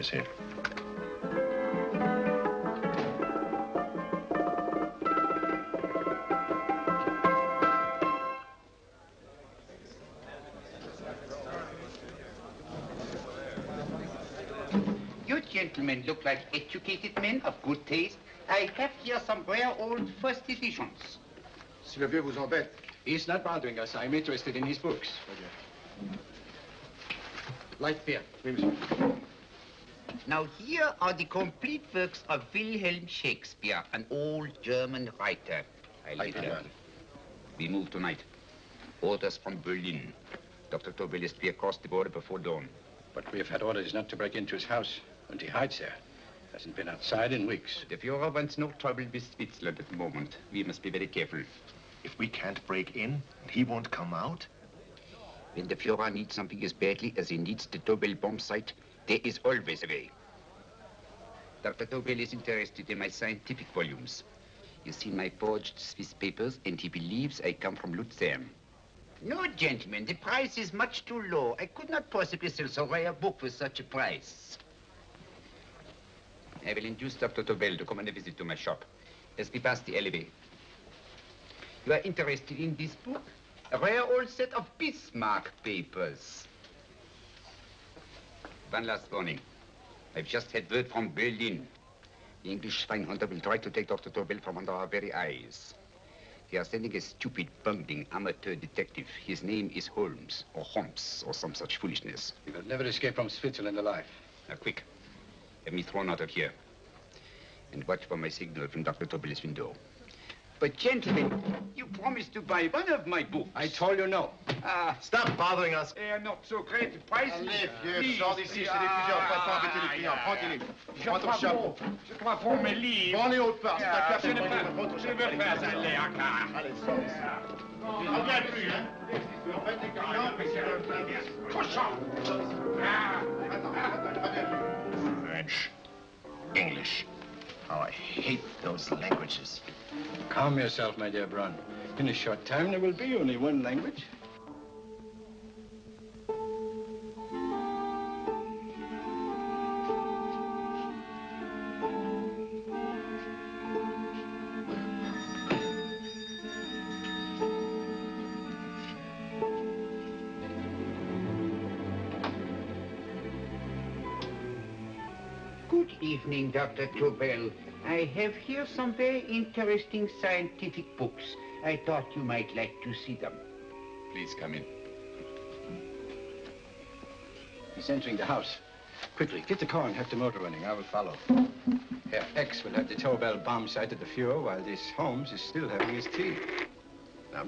monsieur. You gentlemen look like educated men of good taste. I have here some rare old first editions. Si le vieux vous embête. He's not bothering us. I'm interested in his books. Light beer. Oui, monsieur. Now here are the complete works of Wilhelm Shakespeare, an old German writer. We move tonight. Orders from Berlin. Dr. Tobel is to be across the border before dawn. But we have had orders not to break into his house, and he hides there. Hasn't been outside in weeks. The Führer wants no trouble with Switzerland at the moment. We must be very careful. If we can't break in, and he won't come out? When the Führer needs something as badly as he needs the Tobel bomb site, there is always a way. Dr. Tobel is interested in my scientific volumes. He's seen my forged Swiss papers, and he believes I come from Lucerne. No, gentlemen, the price is much too low. I could not possibly sell so rare a book for such a price. I will induce Dr. Tobel to come on a visit to my shop as we pass the alleyway. You are interested in this book? A rare old set of Bismarck papers. One last warning. I've just had word from Berlin. The English spine hunter will try to take Dr. Tobel from under our very eyes. They are sending a stupid, bungling amateur detective. His name is Holmes, or some such foolishness. He will never escape from Switzerland alive. Now, quick. Have me thrown out of here. And watch for my signal from Dr. Tobel's window. But, gentlemen, you promised to buy one of my books. I told you no. Stop bothering us. They are not so great prices. Allez, vieux, sors d'ici, c'est des plusieurs. Pas embêter les clients. Prends tes livres. Prends ton chapeau. Je crois pour mes livres. Prends les hautes parts. C'est ta Je classe. ne veux pas aller à car. Allez, sors d'ici. Tu ne reviens plus, hein? Tu embêtes les clients, mais c'est le... Cochon! French, English. How I hate those languages. Calm yourself, my dear Braun. In a short time, there will be only one language. Good evening, Dr. Tobel. I have here some very interesting scientific books. I thought you might like to see them. Please come in. He's entering the house. Quickly, get the car and have the motor running. I will follow. Herr X will have the Tobel bomb site at the Führer while this Holmes is still having his tea. Now.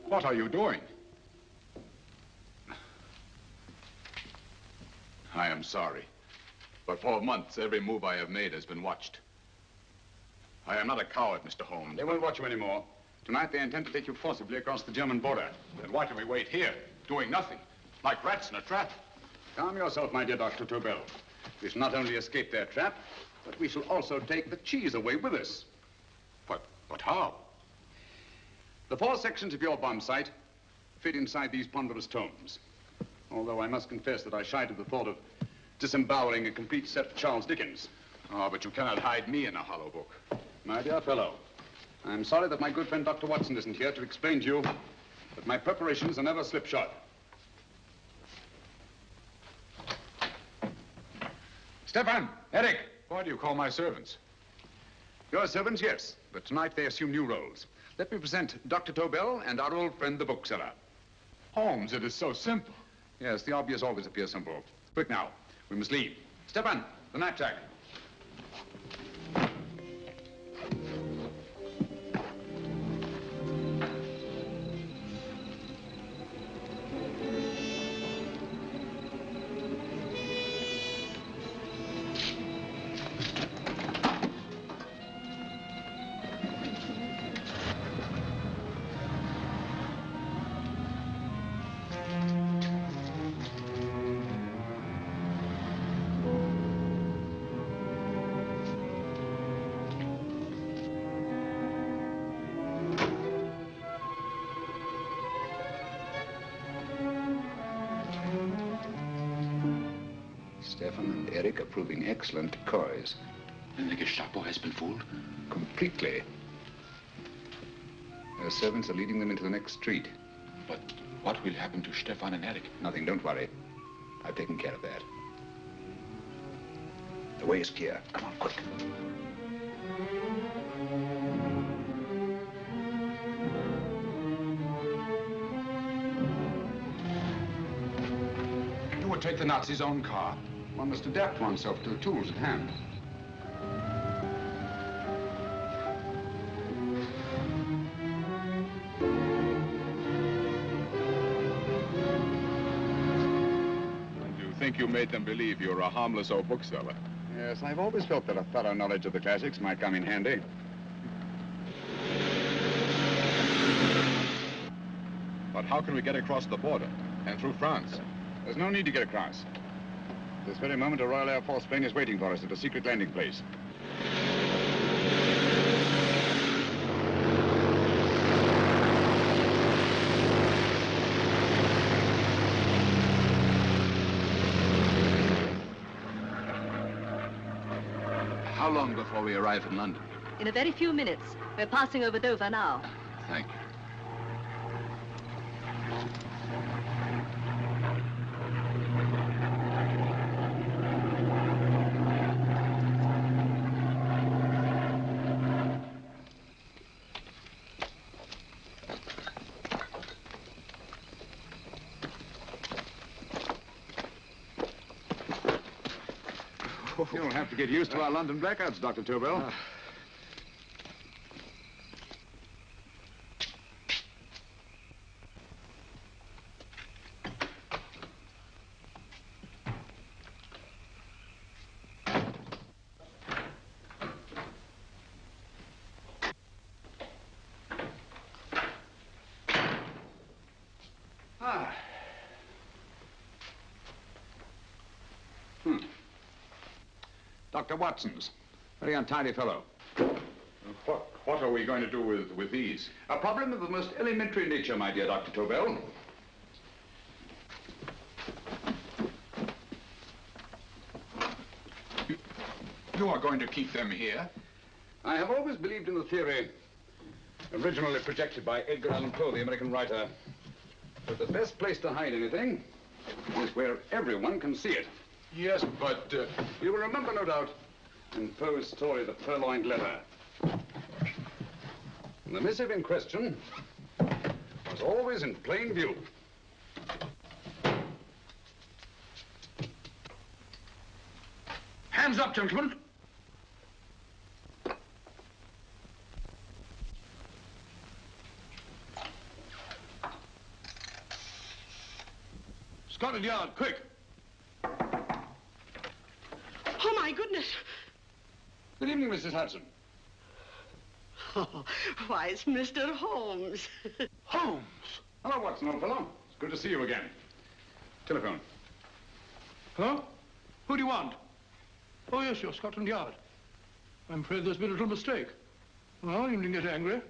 What are you doing? I am sorry, but for months, every move I have made has been watched. I am not a coward, Mr. Holmes. They won't watch you anymore. Tonight, they intend to take you forcibly across the German border. Then why do we wait here, doing nothing, like rats in a trap? Calm yourself, my dear Dr. Tobel. We shall not only escape their trap, but we shall also take the cheese away with us. But how? The 4 sections of your bomb site fit inside these ponderous tomes. Although I must confess that I shied at the thought of disemboweling a complete set of Charles Dickens. Oh, but you cannot hide me in a hollow book. My dear fellow, I'm sorry that my good friend Dr. Watson isn't here to explain to you that my preparations are never slipshod. Stefan, Eric, why do you call my servants? Your servants, yes, but tonight they assume new roles. Let me present Dr. Tobel and our old friend, the bookseller. Holmes, it is so simple. Yes, the obvious always appears simple. Quick now, we must leave. Stefan, the knapsack. Stefan and Eric are proving excellent decoys. Then the Gestapo has been fooled? Completely. Their servants are leading them into the next street. But what will happen to Stefan and Eric? Nothing, don't worry. I've taken care of that. The way is clear. Come on, quick. You would take the Nazis' own car? One must adapt oneself to the tools at hand. I think you made them believe you were a harmless old bookseller. Yes, I've always felt that a thorough knowledge of the classics might come in handy. But how can we get across the border and through France? There's no need to get across. This very moment, a Royal Air Force plane is waiting for us at a secret landing place. How long before we arrive in London? In a very few minutes. We're passing over Dover now. Thank you. You'll have to get used to our London blackouts, Dr. Tobel. Dr. Watson's. Very untidy fellow. What are we going to do with these? A problem of the most elementary nature, my dear Dr. Tobel. You are going to keep them here? I have always believed in the theory, originally projected by Edgar Allan Poe, the American writer, that the best place to hide anything is where everyone can see it. Yes, but... You will remember, no doubt, in Poe's story, The Purloined Letter. The missive in question was always in plain view. Hands up, gentlemen. Scotland Yard, quick. Oh, my goodness. Good evening, Mrs. Hudson. Oh, why, it's Mr. Holmes. Holmes. Hello, Watson, old fellow. It's good to see you again. Telephone. Hello? Who do you want? Oh, yes, you're Scotland Yard. I'm afraid there's been a little mistake. Well, you needn't get angry.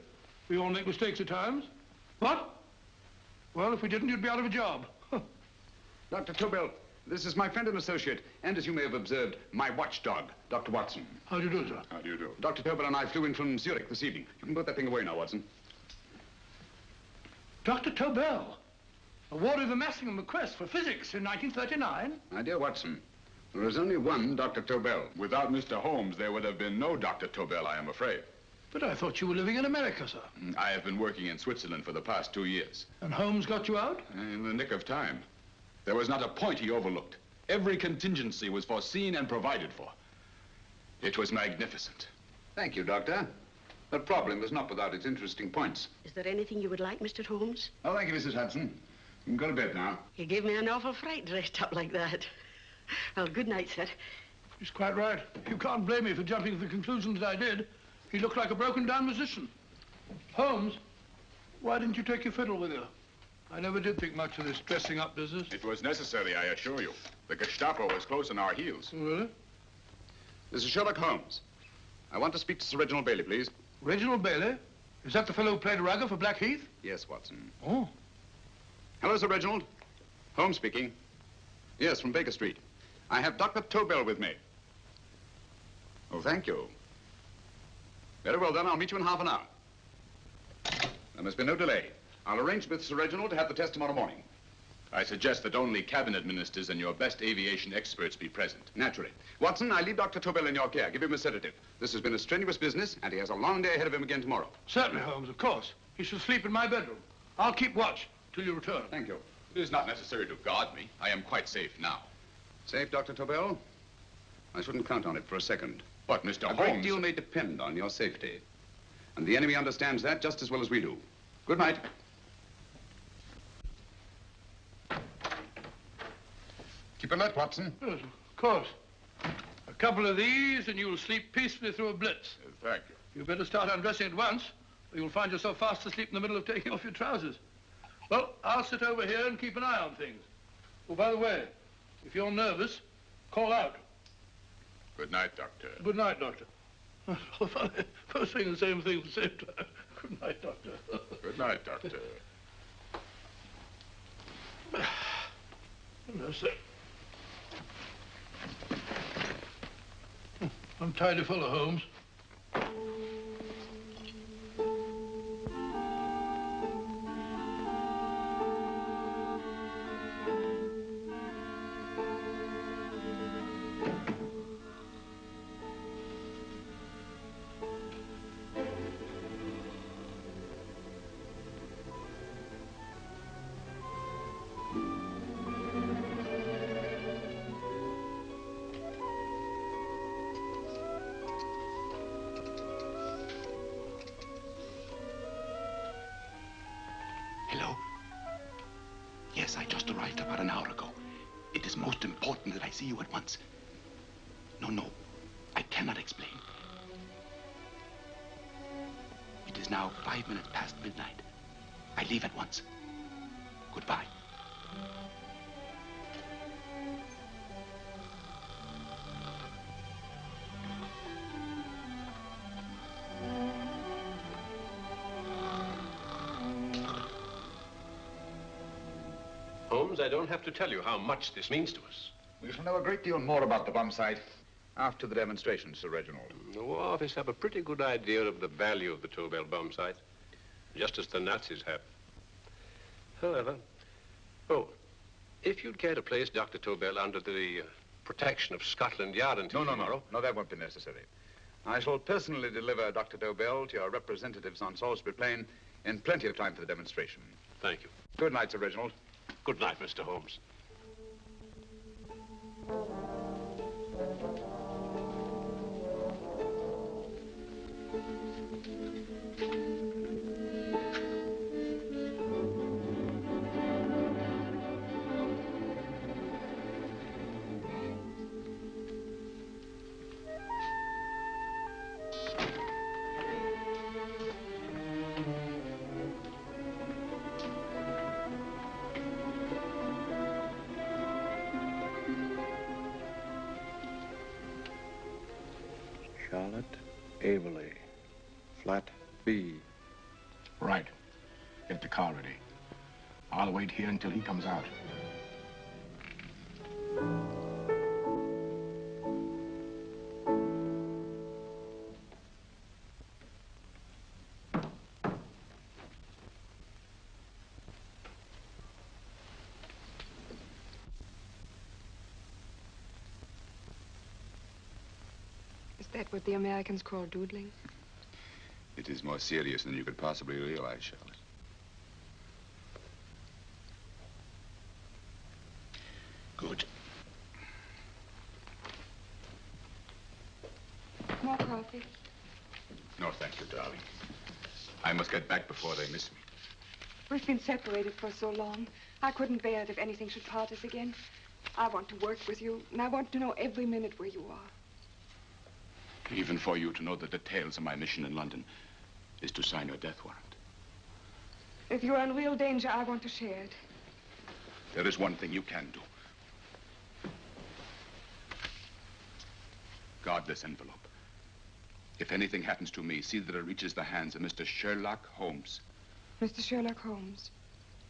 We all make mistakes at times. What? Well, if we didn't, you'd be out of a job. Dr. Tobel, this is my friend and associate, and as you may have observed, my watchdog, Dr. Watson. How do you do, sir? How do you do? Dr. Tobel and I flew in from Zurich this evening. You can put that thing away now, Watson. Dr. Tobel, awarded the Massingham Bequest for physics in 1939. My dear Watson, there is only one Dr. Tobel. Without Mr. Holmes, there would have been no Dr. Tobel, I am afraid. But I thought you were living in America, sir. I have been working in Switzerland for the past 2 years. And Holmes got you out? In the nick of time. There was not a point he overlooked. Every contingency was foreseen and provided for. It was magnificent. Thank you, Doctor. The problem was not without its interesting points. Is there anything you would like, Mr. Holmes? Oh, thank you, Mrs. Hudson. You can go to bed now. You gave me an awful fright dressed up like that. Well, good night, sir. He's quite right. You can't blame me for jumping to the conclusion that I did. He looked like a broken-down musician. Holmes, why didn't you take your fiddle with you? I never did think much of this dressing-up business. It was necessary, I assure you. The Gestapo was close on our heels. Really? This is Sherlock Holmes. I want to speak to Sir Reginald Bailey, please. Reginald Bailey? Is that the fellow who played Rugger for Blackheath? Yes, Watson. Oh. Hello, Sir Reginald. Holmes speaking. Yes, from Baker Street. I have Dr. Tobel with me. Oh, thank you. Very well, then. I'll meet you in half an hour. There must be no delay. I'll arrange with Sir Reginald to have the test tomorrow morning. I suggest that only cabinet ministers and your best aviation experts be present. Naturally. Watson, I leave Dr. Tobel in your care. Give him a sedative. This has been a strenuous business, and he has a long day ahead of him again tomorrow. Certainly, Holmes, of course. He shall sleep in my bedroom. I'll keep watch till you return. Thank you. It is not necessary to guard me. I am quite safe now. Safe, Dr. Tobel? I shouldn't count on it for a second. But, Mr. A Holmes... great deal may depend on your safety. And the enemy understands that just as well as we do. Good night. Keep alert, Watson. Yes, of course. A couple of these and you'll sleep peacefully through a blitz. Thank you. You better start undressing at once, or you'll find yourself fast asleep in the middle of taking off your trousers. Well, I'll sit over here and keep an eye on things. Oh, by the way, if you're nervous, call out. Good night, Doctor. Good night, Doctor. Both saying the same thing at the same time. Good night, Doctor. Good night, Doctor. No, sir. I'm tidy full of Holmes. Hello? Yes, I just arrived about an hour ago. It is most important that I see you at once. No, I cannot explain. It is now 5 minutes past midnight. I leave at once. Goodbye. Holmes, I don't have to tell you how much this means to us. We shall know a great deal more about the bomb site after the demonstration, Sir Reginald. The War Office have a pretty good idea of the value of the Tobel bomb site, just as the Nazis have. However, if you'd care to place Dr. Tobel under the protection of Scotland Yard until tomorrow... No, that won't be necessary. I shall personally deliver Dr. Tobel to your representatives on Salisbury Plain in plenty of time for the demonstration. Thank you. Good night, Sir Reginald. Good night, Mr. Holmes. Charlotte Averley, flat B. Right. Get the car ready. I'll wait here until he comes out. Is that what the Americans call doodling? It is more serious than you could possibly realize, Charlotte. Good. More coffee? No, thank you, darling. I must get back before they miss me. We've been separated for so long. I couldn't bear it if anything should part us again. I want to work with you, and I want to know every minute where you are. Even for you to know the details of my mission in London is to sign your death warrant. If you're in real danger, I want to share it. There is one thing you can do. Guard this envelope. If anything happens to me, see that it reaches the hands of Mr. Sherlock Holmes. Mr. Sherlock Holmes?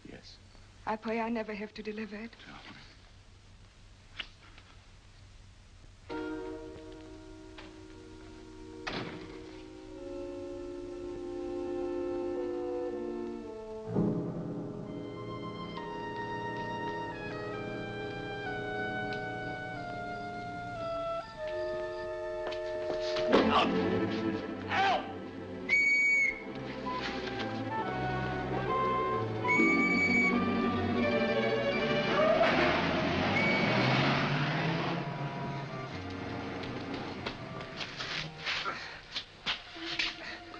Yes. I pray I never have to deliver it. Help!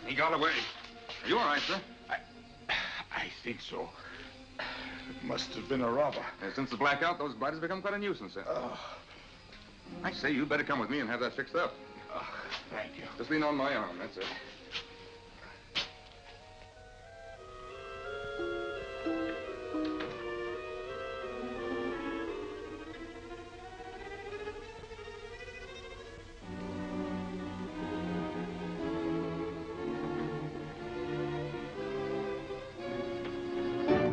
He got away. Are you all right, sir? I think so. It must have been a robber. Since the blackout, those blighters become quite a nuisance, sir. I say, you better come with me and have that fixed up. Thank you. Just lean on my arm, that's it.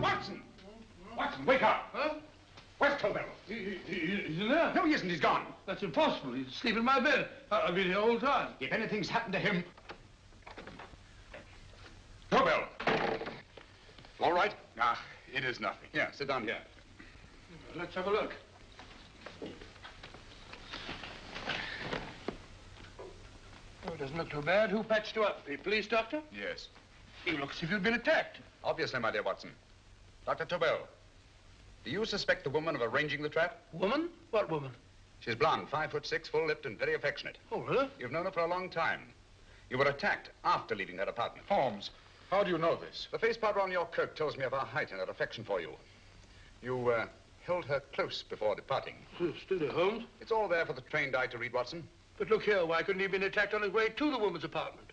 Watson! Watson, wake up! Huh? Where's Tobel? He's in there. No, he isn't. He's gone. That's impossible. He's asleep in my bed. I've been here all the time. If anything's happened to him... Tobel! All right? Ah, it is nothing. Yeah, sit down here. Let's have a look. Oh, it doesn't look too bad. Who patched you up? The police doctor? Yes. You look as if you'd been attacked. Obviously, my dear Watson. Dr. Tobel, do you suspect the woman of arranging the trap? Woman? What woman? She's blonde, 5'6", full-lipped, and very affectionate. Oh, really? You've known her for a long time. You were attacked after leaving her apartment. Holmes, how do you know this? The face powder on your coat tells me of her height and her affection for you. You held her close before departing. Still there, Holmes? It's all there for the trained eye to read, Watson. But look here, why couldn't he have been attacked on his way to the woman's apartment?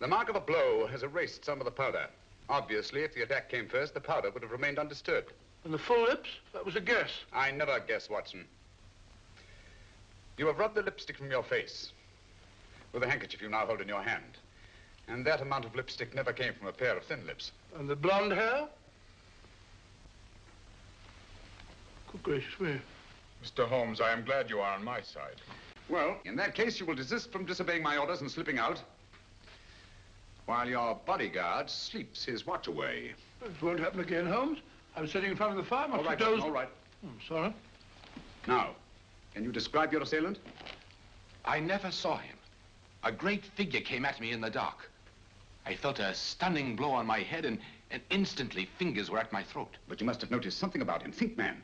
The mark of a blow has erased some of the powder. Obviously, if the attack came first, the powder would have remained undisturbed. And the full lips? That was a guess. I never guess, Watson. You have rubbed the lipstick from your face with the handkerchief you now hold in your hand. And that amount of lipstick never came from a pair of thin lips. And the blonde hair? Good gracious me. Mr. Holmes, I am glad you are on my side. Well, in that case, you will desist from disobeying my orders and slipping out while your bodyguard sleeps his watch away. It won't happen again, Holmes. I was sitting in front of the fire. All right, Watson, all right. Sorry. Now, can you describe your assailant? I never saw him. A great figure came at me in the dark. I felt a stunning blow on my head, and instantly fingers were at my throat. But you must have noticed something about him. Think, man.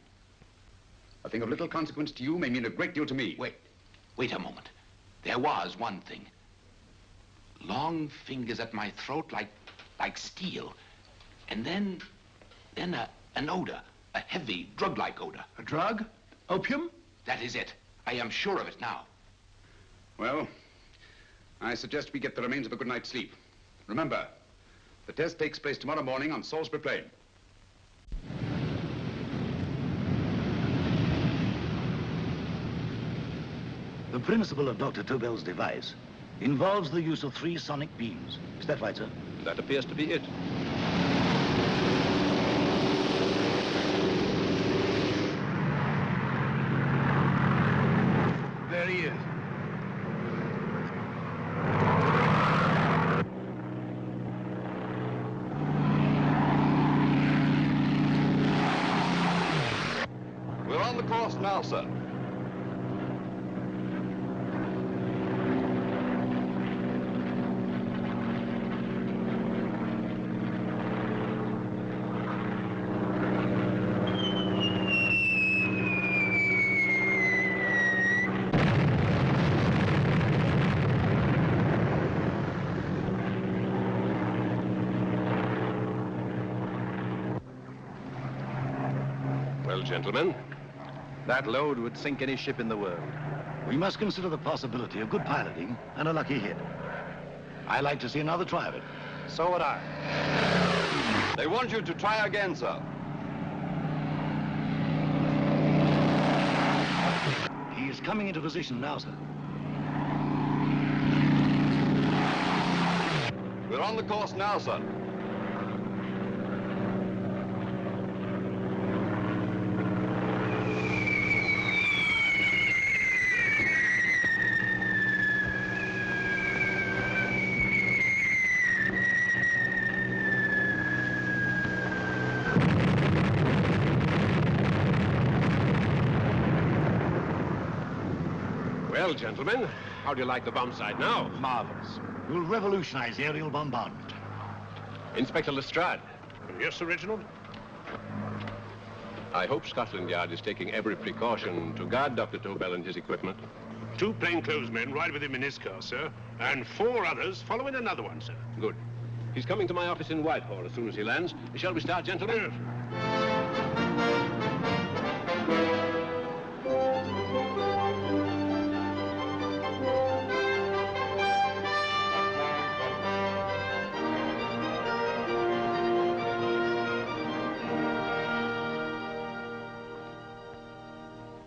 A thing of little consequence to you may mean a great deal to me. Wait a moment. There was one thing. Long fingers at my throat like steel. And then an odor, a heavy, drug-like odor. A drug? Opium? That is it. I am sure of it now. Well, I suggest we get the remains of a good night's sleep. Remember, the test takes place tomorrow morning on Salisbury Plain. The principle of Dr. Tobel's device involves the use of 3 sonic beams. Is that right, sir? That appears to be it. There he is. We're on the course now, sir. Well, gentlemen, that load would sink any ship in the world. We must consider the possibility of good piloting and a lucky hit. I like to see another try of it. So would I. They want you to try again, sir. He is coming into position now, sir. We're on the course now, sir. Well, gentlemen, How do you like the bomb site now? Marvelous. We'll revolutionize aerial bombardment. Inspector Lestrade. Yes, Sir Reginald? I hope Scotland Yard is taking every precaution to guard Dr. Tobel and his equipment. 2 plainclothes men ride with him in his car, sir, and 4 others follow in another one, sir. Good. He's coming to my office in Whitehall as soon as he lands. Shall we start, gentlemen?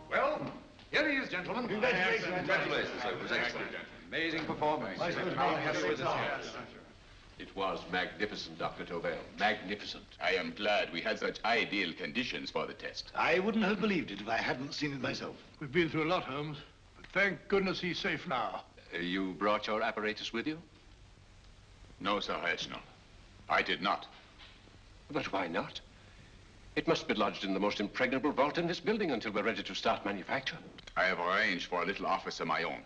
Well, here he is, gentlemen. Congratulations, sir. It was excellent. Amazing performance. It was magnificent, Dr. Tobel. Magnificent. I am glad we had such ideal conditions for the test. I wouldn't have believed it if I hadn't seen it myself. We've been through a lot, Holmes, but thank goodness he's safe now. You brought your apparatus with you? No, Sir Reginald. I did not. But why not? It must be lodged in the most impregnable vault in this building until we're ready to start manufacture. I have arranged for a little office of my own.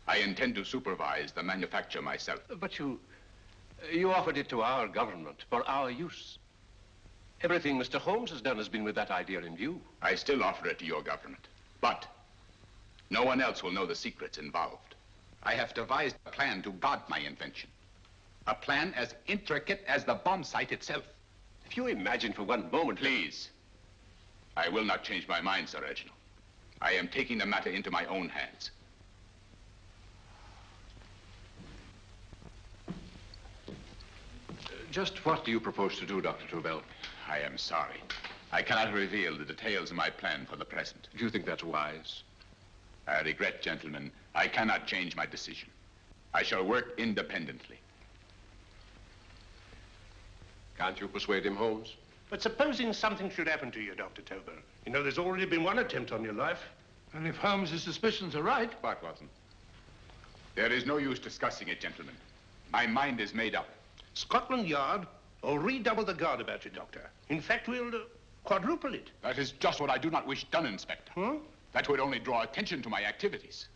I intend to supervise the manufacture myself. But you offered it to our government for our use. Everything Mr. Holmes has done has been with that idea in view. I still offer it to your government, but no one else will know the secrets involved. I have devised a plan to guard my invention. A plan as intricate as the bomb site itself. If you imagine for one moment... Please. I will not change my mind, Sir Reginald. I am taking the matter into my own hands. Just what do you propose to do, Dr. Tobel? I am sorry. I cannot reveal the details of my plan for the present. Do you think that's wise? I regret, gentlemen, I cannot change my decision. I shall work independently. Can't you persuade him, Holmes? But supposing something should happen to you, Dr. Tobel. You know, there's already been one attempt on your life. And if Holmes' suspicions are right... What, Watson? There is no use discussing it, gentlemen. My mind is made up. Scotland Yard will redouble the guard about you, Doctor. In fact, we'll quadruple it. That is just what I do not wish done, Inspector. Huh? That would only draw attention to my activities.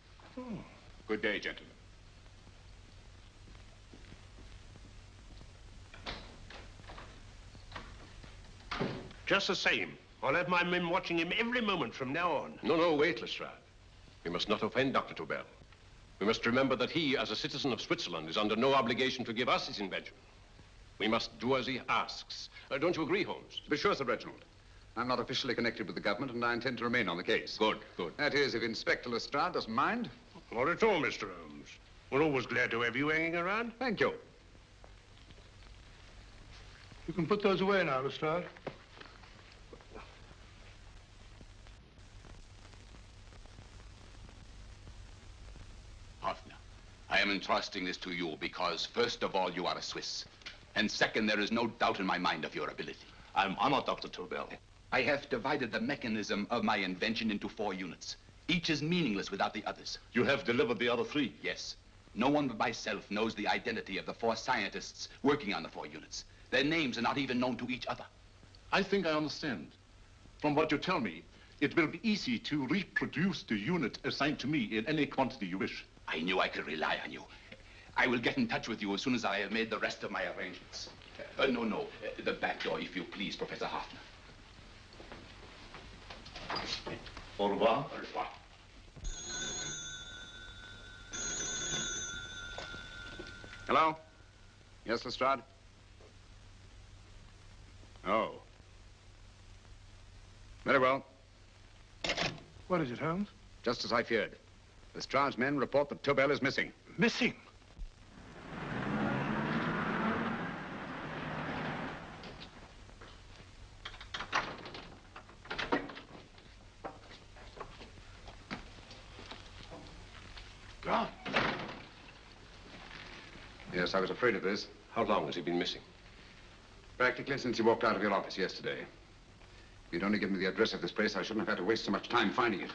Good day, gentlemen. Just the same, I'll have my men watching him every moment from now on. No, wait, Lestrade. We must not offend Dr. Tobel. We must remember that he, as a citizen of Switzerland, is under no obligation to give us his invention. We must do as he asks. Don't you agree, Holmes? To be sure, Sir Reginald. I'm not officially connected with the government, and I intend to remain on the case. Good. That is, if Inspector Lestrade doesn't mind. Not at all, Mr. Holmes. We're always glad to have you hanging around. Thank you. You can put those away now, Lestrade. Hoffner, I am entrusting this to you because, first of all, you are a Swiss. And second, there is no doubt in my mind of your ability. I'm honored, Dr. Tobel. I have divided the mechanism of my invention into 4 units. Each is meaningless without the others. You have delivered the other 3? Yes. No one but myself knows the identity of the 4 scientists working on the 4 units. Their names are not even known to each other. I think I understand. From what you tell me, it will be easy to reproduce the unit assigned to me in any quantity you wish. I knew I could rely on you. I will get in touch with you as soon as I have made the rest of my arrangements. No. The back door, if you please, Professor Hartmann. Au revoir. Au revoir. Hello? Yes, Lestrade? Oh. Very well. What is it, Holmes? Just as I feared. Lestrade's men report that Tobel is missing. Missing? Gone. Yes, I was afraid of this. How long has he been missing? Practically since he walked out of your office yesterday. If you'd only given me the address of this place, I shouldn't have had to waste so much time finding it.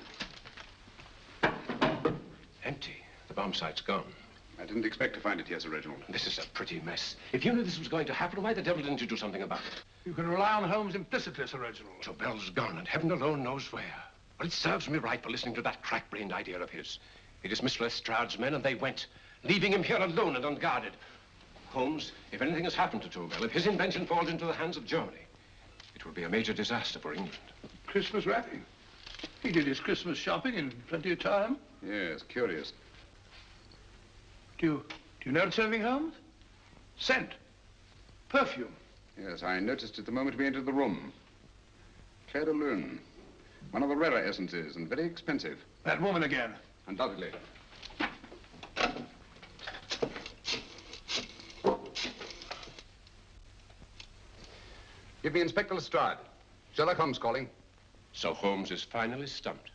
Empty. The bomb site's gone. I didn't expect to find it here, Sir Reginald. This is a pretty mess. If you knew this was going to happen, why the devil didn't you do something about it? You can rely on Holmes implicitly, Sir Reginald. Tobel's gone, and heaven alone knows where. Well, it serves me right for listening to that crack-brained idea of his. He dismissed Lestrade's men and they went, leaving him here alone and unguarded. Holmes, if anything has happened to Tobel, if his invention falls into the hands of Germany, it will be a major disaster for England. Christmas wrapping. He did his Christmas shopping in plenty of time. Yes, curious. Do you notice anything, Holmes? Scent. Perfume. Yes, I noticed it the moment we entered the room. Claire de Lune. One of the rarer essences and very expensive. That woman again. Undoubtedly. Give me Inspector Lestrade. Sherlock Holmes calling. So Holmes is finally stumped.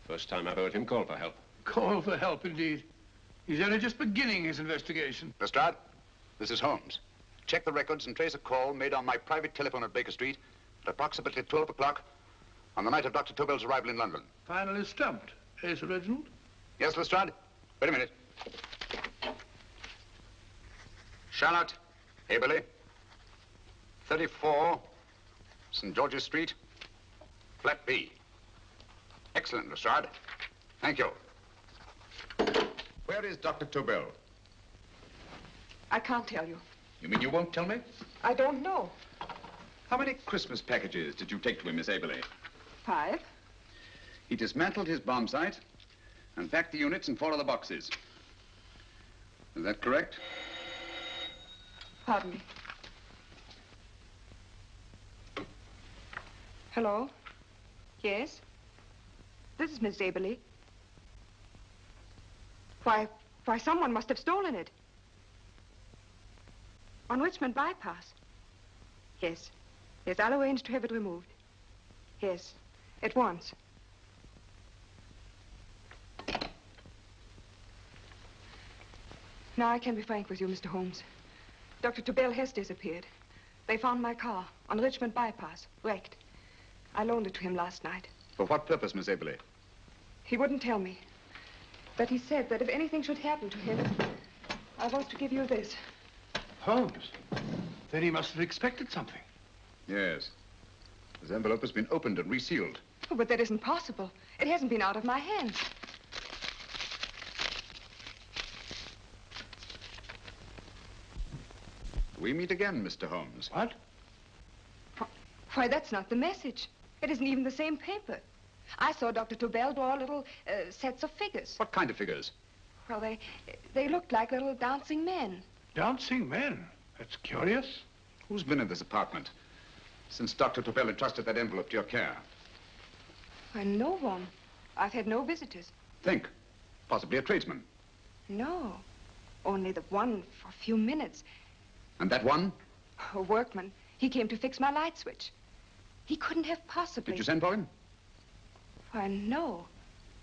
First time I've heard him call for help. Call for help, indeed. He's only just beginning his investigation. Lestrade, this is Holmes. Check the records and trace a call made on my private telephone at Baker Street at approximately 12 o'clock on the night of Dr. Tobel's arrival in London. Finally stumped. Eh, Sir Reginald? Yes, Lestrade? Wait a minute. Charlotte, Aberley, 34, St. George's Street, flat B. Excellent, Lestrade. Thank you. Where is Dr. Tobel? I can't tell you. You mean you won't tell me? I don't know. How many Christmas packages did you take to him, Miss Aberley? 5. He dismantled his bomb site and packed the units in 4 other boxes. Is that correct? Pardon me. Hello? Yes? This is Miss Aberley. Why, someone must have stolen it. On Richmond Bypass. Yes. Yes, I'll arrange to have it removed. Yes, at once. Now I can be frank with you, Mr. Holmes. Dr. Tobel has disappeared. They found my car on Richmond Bypass, wrecked. I loaned it to him last night. For what purpose, Miss Aberley? He wouldn't tell me. But he said that if anything should happen to him, I was to give you this. Holmes? Then he must have expected something. Yes. This envelope has been opened and resealed. Oh, but that isn't possible. It hasn't been out of my hands. We meet again, Mr. Holmes. What? Why, that's not the message. It isn't even the same paper. I saw Dr. Tobel draw little sets of figures. What kind of figures? Well, they looked like little dancing men. Dancing men? That's curious. Who's been in this apartment since Dr. Tobel entrusted that envelope to your care? Why, no one. I've had no visitors. Think. Possibly a tradesman. No. Only the one for a few minutes. And that one? A workman. He came to fix my light switch. He couldn't have possibly... Did you send for him? Why, no.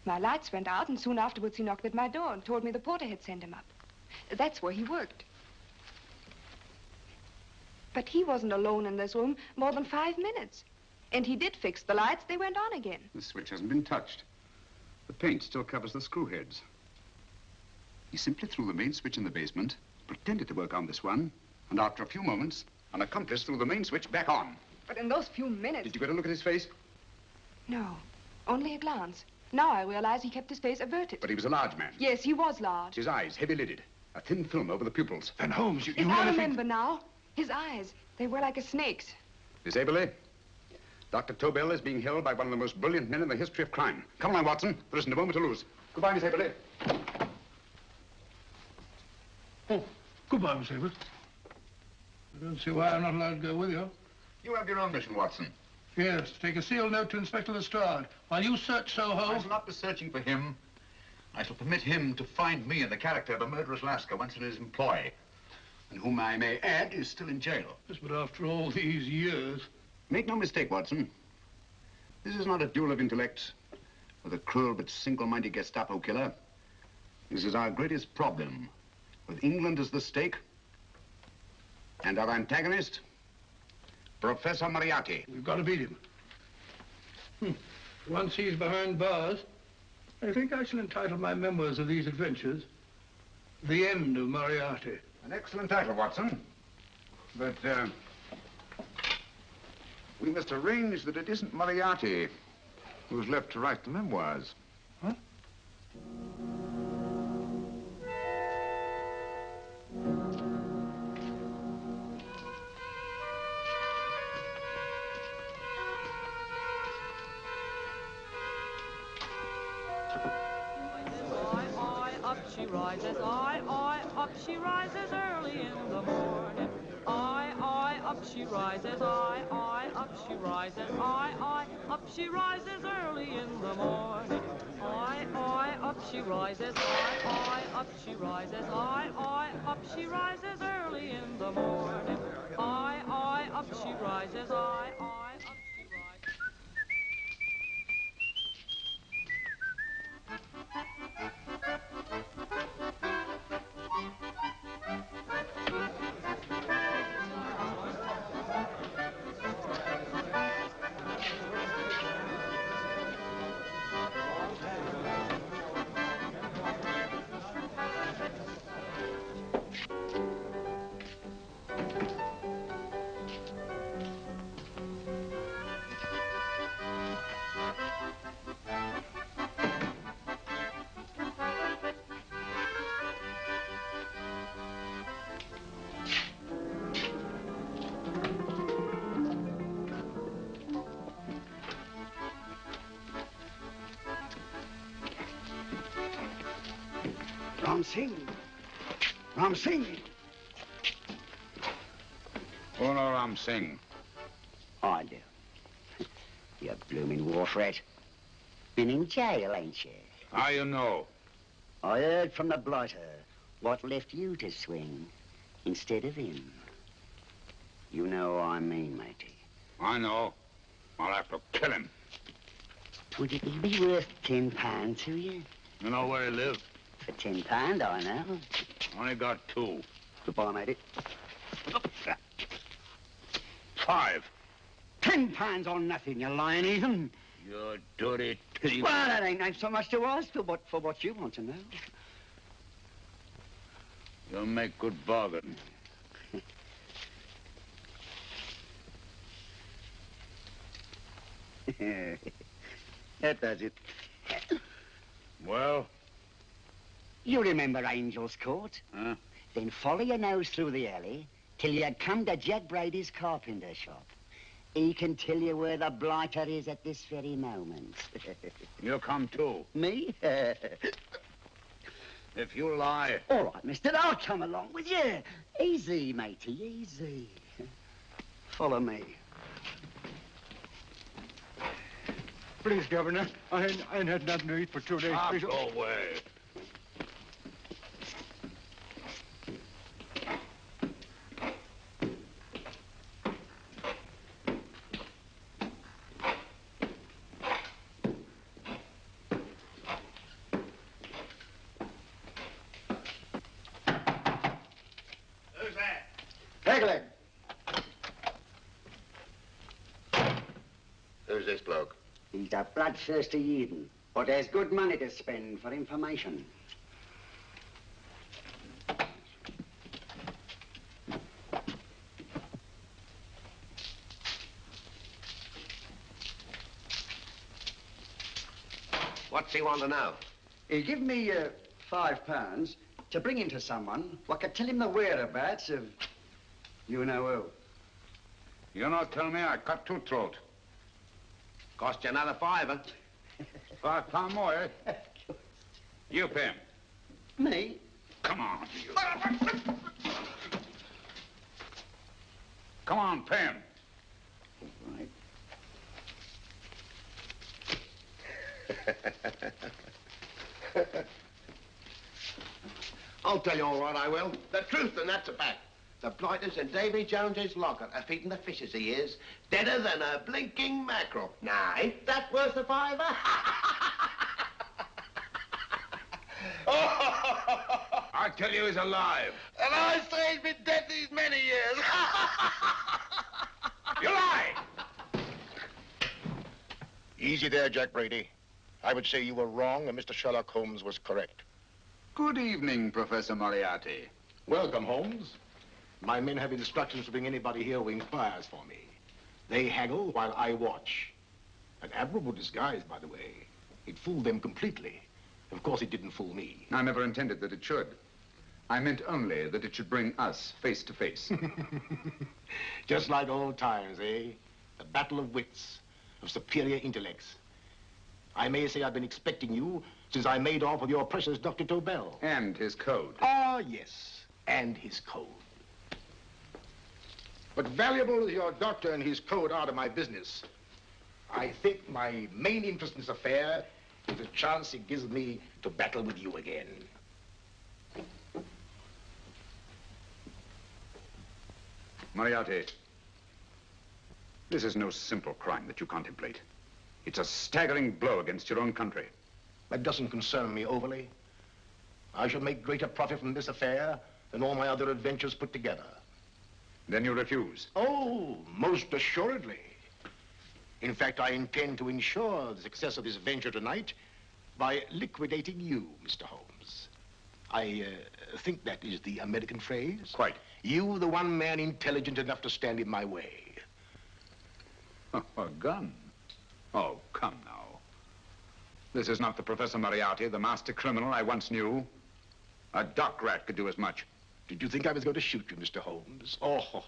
My lights went out, and soon afterwards he knocked at my door and told me the porter had sent him up. That's where he worked. But he wasn't alone in this room more than 5 minutes. And he did fix the lights. They went on again. The switch hasn't been touched. The paint still covers the screw heads. He simply threw the main switch in the basement, pretended to work on this one, and after a few moments, an accomplice threw the main switch back on. But in those few minutes... Did you get a look at his face? No, only a glance. Now I realize he kept his face averted. But he was a large man. Yes, he was large. His eyes, heavy-lidded. A thin film over the pupils. Then, Holmes, you Yes, really I think... remember now. His eyes, they were like a snake's. Miss Aberley, Dr. Tobel is being held by one of the most brilliant men in the history of crime. Come along, Watson. There isn't a moment to lose. Goodbye, Miss Aberley. Oh, goodbye, Miss Aberley. I don't see why I'm not allowed to go with you. You have your own mission, Watson. Yes, take a sealed note to Inspector Lestrade. While you search Soho... I shall not be searching for him. I shall permit him to find me in the character of a murderous Lascar once in his employ, and whom I may add is still in jail. Yes, but after all these years... Make no mistake, Watson. This is not a duel of intellects with a cruel but single-minded Gestapo killer. This is our greatest problem, with England as the stake, and our antagonist, Professor Moriarty. We've got to beat him. Once he's behind bars, I think I shall entitle my memoirs of these adventures, The End of Moriarty. An excellent title, Watson. But, we must arrange that it isn't Moriarty who's left to write the memoirs. Huh? she rises, I, up she rises early in the morning. I, up she rises, I, up she rises, I, up she rises early in the morning. I, up she rises, I, up she rises, I, up she rises early in the morning. I, up she rises, I, up she rises. Ram Singh. Who know Ram Singh? I do. You blooming wharf rat. Been in jail, ain't you? How you know? I heard from the blighter what left you to swing instead of him. You know what I mean, matey. I know. I'll have to kill him. Would it be worth £10 to you? You know where he lives? For £10, I know. Only got 2. Goodbye, matey. 5. £10 on nothing, you lying heathen. You dirty thief. Well, that ain't so much to ask for what you want to know. You'll make good bargain. That does it. Well? You remember Angel's Court? Huh? Then follow your nose through the alley till you come to Jack Brady's carpenter shop. He can tell you where the blighter is at this very moment. You come too. Me? If you lie... All right, mister, I'll come along with you. Easy, matey, easy. Follow me. Please, Governor, I ain't had nothing to eat for 2 days. Go away. Who's this bloke? He's a bloodthirsty heathen, but there's good money to spend for information. What's he want to know? He give me £5 to bring him to someone what could tell him the whereabouts of you know who. You not tell me I cut 2 throat. Cost you another £5. £5 more, eh? You pay him. Me? Come on, you. Come on, pay him. Right. I'll tell you all right, I will. The truth, and that's a fact. The blighters in Davy Jones's locker are feeding the fishes, he is. Deader than a blinking mackerel. Now, ain't that worth a £5? I tell you he's alive. And I say he's been dead these many years. You lie! Easy there, Jack Brady. I would say you were wrong and Mr. Sherlock Holmes was correct. Good evening, Professor Moriarty. Welcome, Holmes. My men have instructions to bring anybody here who inquires for me. They haggle while I watch. An admirable disguise, by the way. It fooled them completely. Of course, it didn't fool me. I never intended that it should. I meant only that it should bring us face to face. Just like old times, eh? A battle of wits, of superior intellects. I may say I've been expecting you since I made off with your precious Dr. Tobel. And his code. Ah, yes, and his code. But valuable as your doctor and his code are to my business, I think my main interest in this affair is the chance it gives me to battle with you again. Moriarty, this is no simple crime that you contemplate. It's a staggering blow against your own country. That doesn't concern me overly. I shall make greater profit from this affair than all my other adventures put together. Then you refuse? Oh, most assuredly. In fact, I intend to ensure the success of this venture tonight by liquidating you, Mr. Holmes. I think that is the American phrase. Quite. You, the one man intelligent enough to stand in my way. Oh, a gun? Oh, come now. This is not the Professor Moriarty, the master criminal I once knew. A dock rat could do as much. Did you think I was going to shoot you, Mr. Holmes? Oh,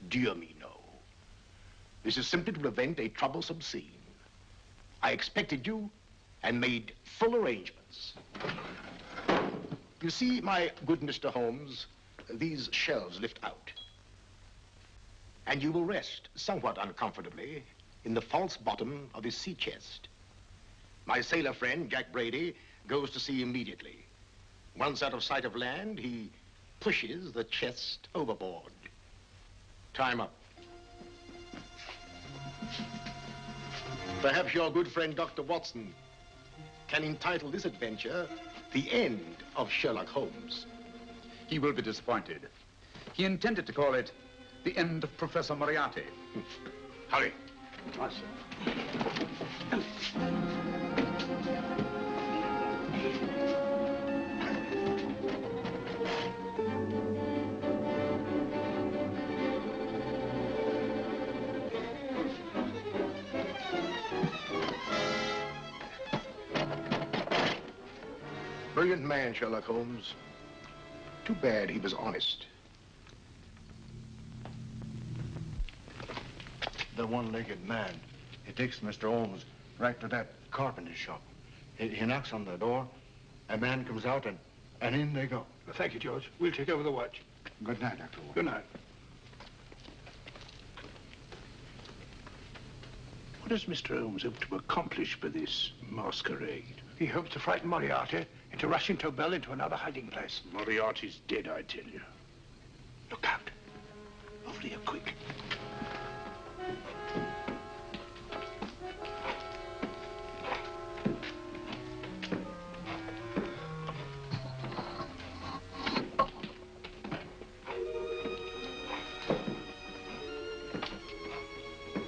dear me, no. This is simply to prevent a troublesome scene. I expected you and made full arrangements. You see, my good Mr. Holmes, these shelves lift out. And you will rest somewhat uncomfortably in the false bottom of his sea chest. My sailor friend, Jack Brady, goes to sea immediately. Once out of sight of land, he pushes the chest overboard. Time up. Perhaps your good friend, Dr. Watson, can entitle this adventure The End of Sherlock Holmes. He will be disappointed. He intended to call it The End of Professor Moriarty. Hurry. Yes, sir. Brilliant man, Sherlock Holmes. Too bad he was honest. The one-legged man. He takes Mr. Holmes right to that carpenter shop. He knocks on the door, a man comes out, and in they go. Well, thank you, George. We'll take over the watch. Good night, Dr. Watson. Good night. What does Mr. Holmes hope to accomplish by this masquerade? He hopes to frighten Moriarty into rushing Tobel into another hiding place. Moriarty's dead, I tell you. Look out. Over here, quick.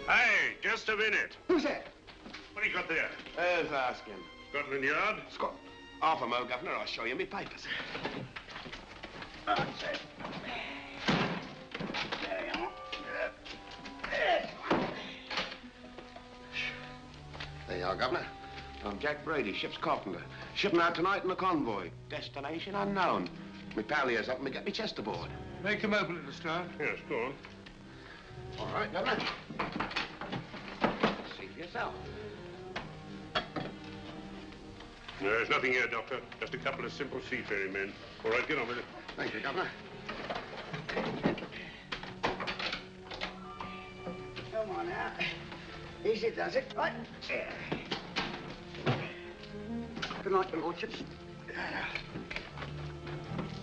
Hey, just a minute. Who's that? What do you got there? Who's asking? Scotland Yard? Scott. Half a mo, Governor. I'll show you me papers. That's it. There you are. There you are, Governor. I'm Jack Brady, ship's carpenter. Shipping out tonight in a convoy. Destination unknown. Me pal here's helping me get me chest aboard. Make him open, little star. Yes, go on. All right, Governor. See for yourself. No, there's nothing here, Doctor. Just a couple of simple seafaring men. All right, get on with it. Thank you, Governor. Come on now. Easy does it, right? Yeah. Good night, your lordships.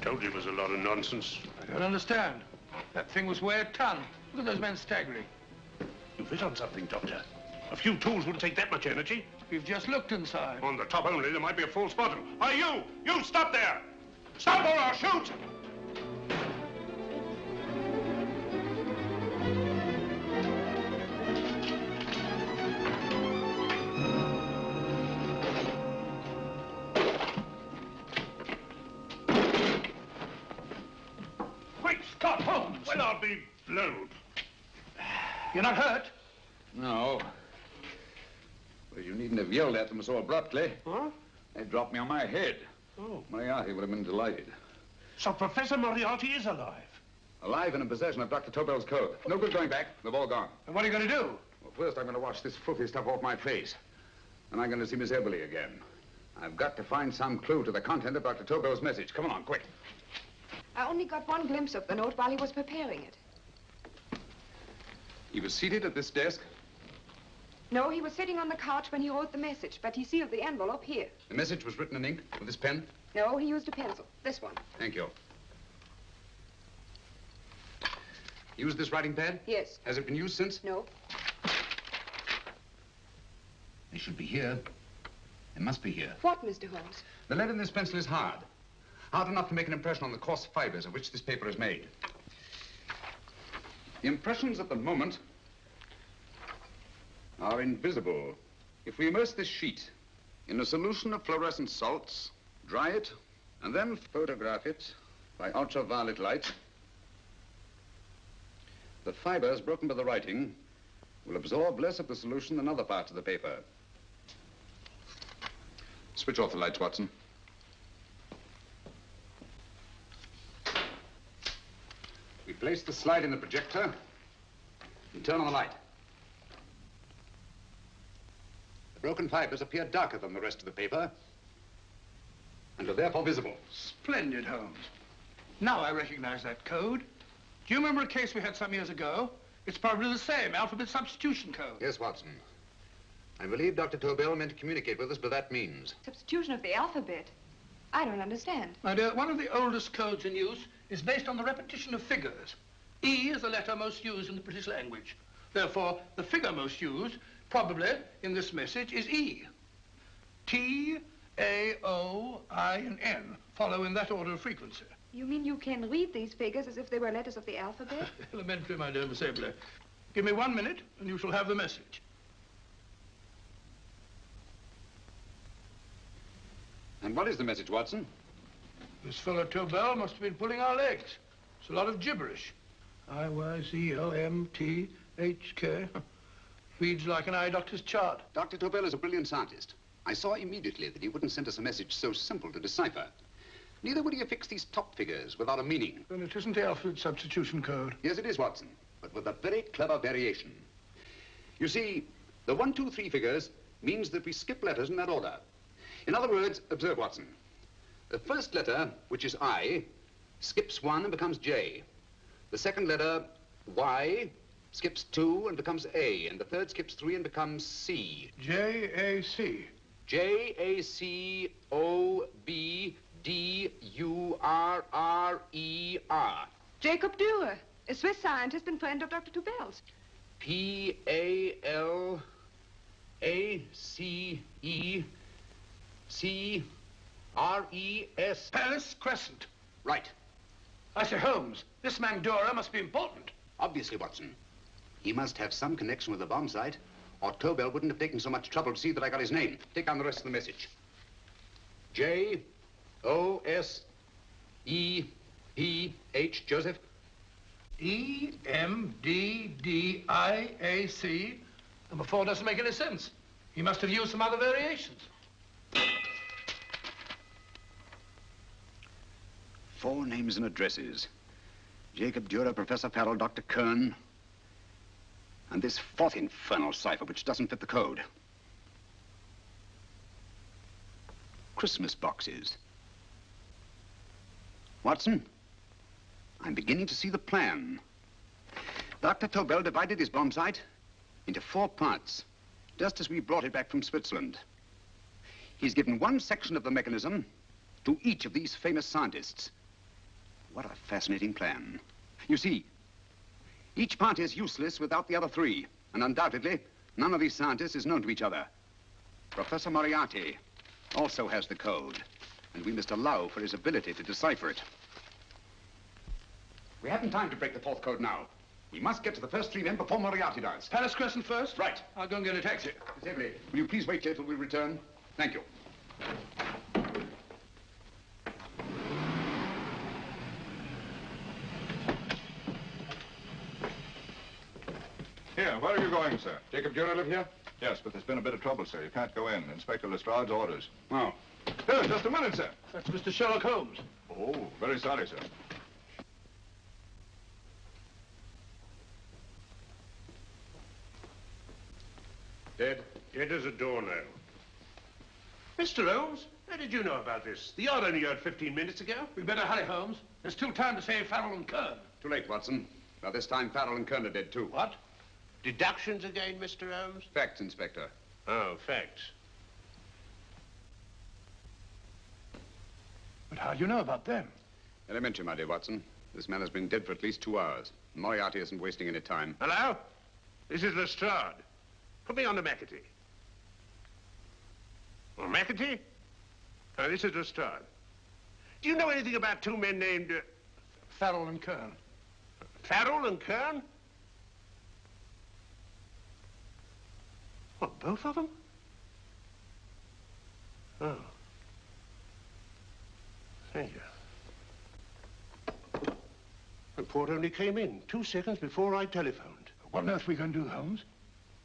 Told you it was a lot of nonsense. I don't understand. That thing was weigh a ton. Look at those men staggering. You've hit on something, Doctor. A few tools wouldn't take that much energy. We've just looked inside. On the top only, there might be a false bottom. Hey, you! You, stop there! Stop or I'll shoot! Quick, Scott Holmes! Well, I'll be blowed. You're not hurt? No. Well, you needn't have yelled at them so abruptly. Huh? They dropped me on my head. Oh. Moriarty would have been delighted. So Professor Moriarty is alive? Alive and in possession of Dr. Tobel's code. No good going back. They've all gone. And what are you going to do? Well, first I'm going to wash this filthy stuff off my face. And I'm going to see Miss Eberly again. I've got to find some clue to the content of Dr. Tobel's message. Come on, quick. I only got one glimpse of the note while he was preparing it. He was seated at this desk. No, he was sitting on the couch when he wrote the message, but he sealed the envelope here. The message was written in ink with this pen? No, he used a pencil. This one. Thank you. Used this writing pad? Yes. Has it been used since? No. They should be here. They must be here. What, Mr. Holmes? The lead in this pencil is hard. Hard enough to make an impression on the coarse fibers of which this paper is made. The impressions at the moment are invisible. If we immerse this sheet in a solution of fluorescent salts, dry it, and then photograph it by ultraviolet light, the fibers broken by the writing will absorb less of the solution than other parts of the paper. Switch off the lights, Watson. We place the slide in the projector and turn on the light. The broken fibers appear darker than the rest of the paper and are therefore visible. Splendid, Holmes. Now I recognize that code. Do you remember a case we had some years ago? It's probably the same, alphabet substitution code. Yes, Watson. I believe Dr. Tobel meant to communicate with us by that means. Substitution of the alphabet? I don't understand. My dear, one of the oldest codes in use is based on the repetition of figures. E is the letter most used in the British language. Therefore, the figure most used, probably in this message, is E. T, A, O, I, and N follow in that order of frequency. You mean you can read these figures as if they were letters of the alphabet? Elementary, my dear Miss Abler. Give me 1 minute, and you shall have the message. And what is the message, Watson? This fellow Tobel must have been pulling our legs. It's a lot of gibberish. I-Y-Z-O-M-T-H-K. Reads like an eye doctor's chart. Dr. Tobel is a brilliant scientist. I saw immediately that he wouldn't send us a message so simple to decipher. Neither would he affix these top figures without a meaning. Then it isn't the alphabet substitution code. Yes, it is, Watson, but with a very clever variation. You see, the 1, 2, 3 figures means that we skip letters in that order. In other words, observe, Watson. The first letter, which is I, skips 1 and becomes J. The second letter, Y, skips 2 and becomes A. And the third skips 3 and becomes C. J-A-C. J-A-C-O-B-D-U-R-R-E-R. Jacob Dürer, a Swiss scientist and friend of Dr. Tobel's. P-A-L-A-C-E-C-R-E-S. Palace Crescent. Right. I say, Holmes, this man Dürer must be important. Obviously, Watson. He must have some connection with the bomb site, or Tobel wouldn't have taken so much trouble to see that I got his name. Take down the rest of the message. J-O-S-E-P-H, Joseph. E-M-D-D-I-A-C. Number 4 doesn't make any sense. He must have used some other variations. 4 names and addresses. Jacob Dürer, Professor Farrell, Dr. Kern, and this 4th infernal cipher, which doesn't fit the code. Christmas boxes. Watson, I'm beginning to see the plan. Dr. Tobel divided his bomb site into 4 parts, just as we brought it back from Switzerland. He's given one section of the mechanism to each of these famous scientists. What a fascinating plan. You see, each part is useless without the other 3, and undoubtedly, none of these scientists is known to each other. Professor Moriarty also has the code, and we must allow for his ability to decipher it. We haven't time to break the 4th code now. We must get to the first 3 men before Moriarty does. Palace Crescent first? Right. I'll go and get a taxi. Miss Avery, will you please wait here till we return? Thank you. Here, where are you going, sir? Jacob Dürer live here? Yes, but there's been a bit of trouble, sir. You can't go in. Inspector Lestrade's orders. Oh. Here, just a minute, sir. That's Mr. Sherlock Holmes. Oh, very sorry, sir. Dead? Dead as a doornail. Mr. Holmes, how did you know about this? The yacht only heard 15 minutes ago. We better hurry, Holmes. There's still time to save Farrell and Kern. Too late, Watson. By this time, Farrell and Kern are dead, too. What? Deductions again, Mr. Holmes? Facts, Inspector. Oh, facts. But how do you know about them? Elementary, my dear Watson. This man has been dead for at least 2 hours. Moriarty isn't wasting any time. Hello? This is Lestrade. Put me on to McAtee. Oh, McAtee? Oh, this is Lestrade. Do you know anything about two men named... Farrell and Kern. Farrell and Kern? What, both of them? Oh. Thank you. The report only came in 2 seconds before I telephoned. What on earth are we going to do, Holmes?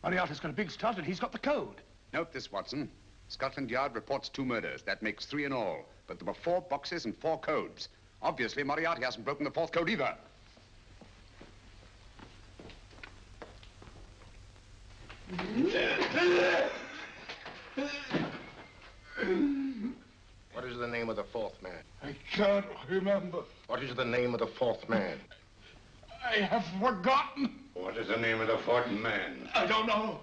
Moriarty's got a big start and he's got the code. Note this, Watson. Scotland Yard reports 2 murders. That makes 3 in all. But there were 4 boxes and 4 codes. Obviously, Moriarty hasn't broken the 4th code either. What is the name of the 4th man? I can't remember. What is the name of the 4th man? I have forgotten. What is the name of the 4th man? I don't know.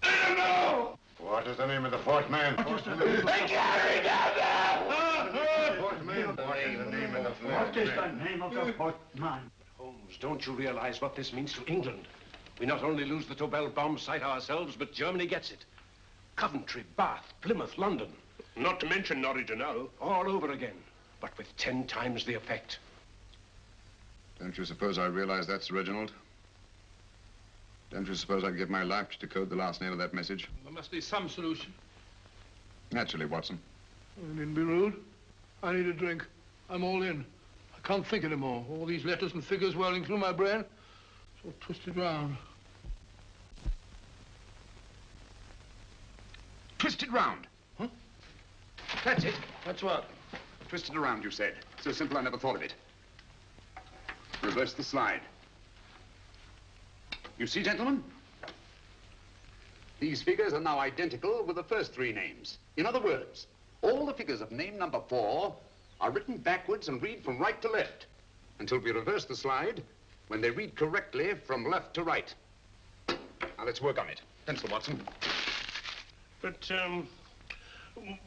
I don't know. What is the name of the 4th man? I can't remember. Fourth man. What is the name of the 4th man? What is the name of the 4th man? Holmes, don't you realize what this means to England? We not only lose the Tobel bomb site ourselves, but Germany gets it. Coventry, Bath, Plymouth, London. Not to mention Norwich and Hull. All over again, but with 10 times the effect. Don't you suppose I realize that, Sir Reginald? Don't you suppose I'd give my life to decode the last name of that message? There must be some solution. Naturally, Watson. You needn't be rude. I need a drink. I'm all in. I can't think anymore. All these letters and figures whirling through my brain. It's all twisted round. Twisted round. Huh? That's it. That's what? Twisted around, you said. So simple, I never thought of it. Reverse the slide. You see, gentlemen? These figures are now identical with the first 3 names. In other words, all the figures of name number 4 are written backwards and read from right to left until we reverse the slide when they read correctly from left to right. Now, let's work on it. Pencil, Watson. But,